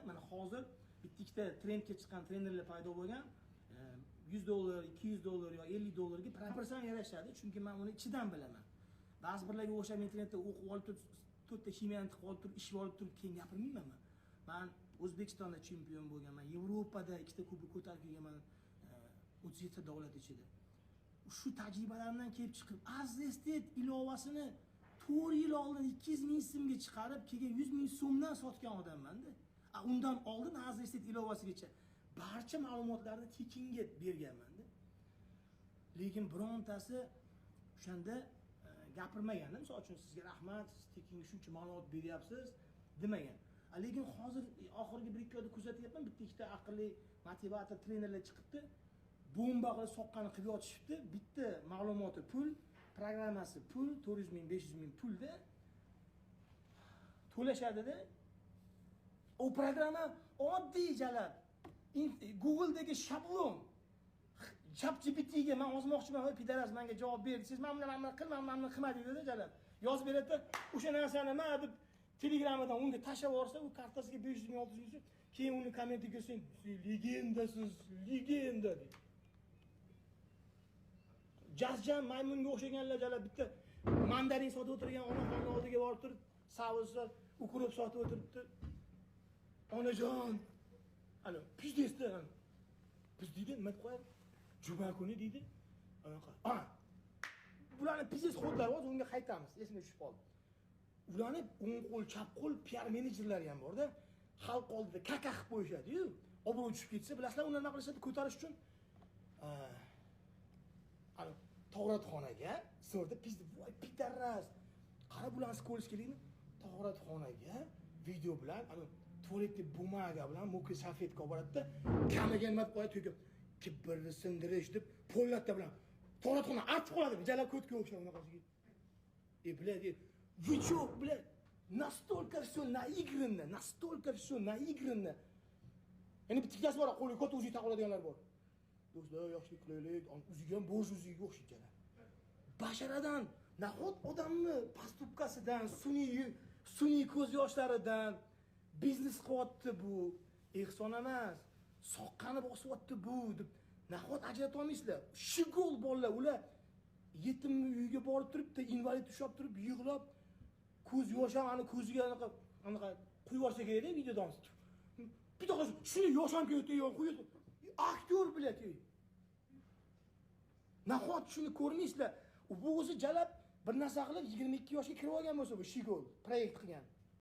mana hozir bitta ikkita trendga chiqqan trenerlar paydo bo'lgan. $100, $200 yo $50 ga proporsion yarashadi, chunki men uni ichidan bilaman. Ba'zi birlarga o'xshab internetda o'qib olib turib, to'rtta ximiyani tiqib olib turib, ish olib turib keyin gapirmayman. Men O'zbekistonda chempion bo'lganman, Yevropada ikkita kubok ko'tarib kelganman, 37 davlat ichida. Shu tajribalardan kelib chiqib, Azestet ilovasini 4 yil oldin 200 ming so'mga chiqarib, keyin 100 ming so'mdan sotgan odamman-da. Undan oldin Azestet ilovasigacha barcha ma'lumotlarni tekinga berganman-da. Lekin birontasi o'shanda gapirmaganda, misol uchun sizga rahmat, siz tekinga shuncha ma'lumot beryapsiz demagan. Lekin hozir oxirgi 1-2 oyda kuzatyapman, bitta ikkita aqlli motivator trenerlar chiqibdi. Bomba qilib soqqani qilib yotishibdi. Bitta ma'lumoti pul, programmasi pul, 400 ming, 500 ming pulda to'lashadi-da. O programma oddiy jalab. Google'dagi shablon. ChatGPT'ga men yozmoqchiman, "Voy pidaras, menga javob ber. Siz mana buni qilma" dedi jalab. Yozib beradi, o'sha narsani men deb Telegramdan unga tashlab yuborsa, u kartasiga 500 ming, 600 ming, keyin uni kommentiga ko'rsang, "Legendasiz, legenda" deydi. Jazjam maymunga o'xshaganlar jalab bitta mandarin sotib o'tirgan onaxonni oldiga borib turib, savozlar ukurib sotib o'tiribdi. Onajon, ana pizdesdan. Biz deydi, nima qo'yadi? Juma kuni deydi. Anaqa. Bularni pizdes xodlar bor, unga qaytamiz. Esimga tushib qoldi. Ularni o'ng qo'l, chap qo'l PR menejerlari ham bor-da. Xalq oldida kaka qilib qo'yishadi-yu. Obro' tushib ketsa, bilasizlar, ular nima qilishadi? Ko'tarish uchun ana tog'oratxonaga so'rda pizdi, voy pitarras. Qara bularni sko'lishkelikni tog'oratxonaga video bilan, ana tualetni bumaga bilan mo'kil salfetka olib boradi-da, kamiga nima qo'yadi, to'kib, kibrni sindirish deb pollatda bilan tog'oratxona achib qoladi, jalab ko'tga o'xshab unaqasiga. Biladi, вы чё, блядь, настолько всё наигранно, настолько всё наигранно. Ya'ni bitta ikkitasi bor, qo'li ko'ta uziga taqoladiganlar bor. Do'stlar, yaxshilik qilaylik, o'ziga ham bo'sh o'ziga o'xshaydi. Basharadan, nahot odamni postupkasidan, sun'iy ko'z yoshlaridan biznes qilyapti bu, ehson emas, soqqani bosyapti bu deb nahot ajrata olmaysizlar? Shigol bolalar, ular yetim uyga borib turibdi, invalid ushlab turib, yig'lab, ko'z yosh ham ani ko'ziga anaqa quyib yuborsa kerak-da videodan. Bitta qiz shuni yosh ham ketdi, quyib. Aktyor biladi. Nahot shuni ko'rmaysizlar? Bu o'zi jalab bir narsa qilib 22 yoshga kirib olgan bo'lsa, bu shigol proyekt qilgan.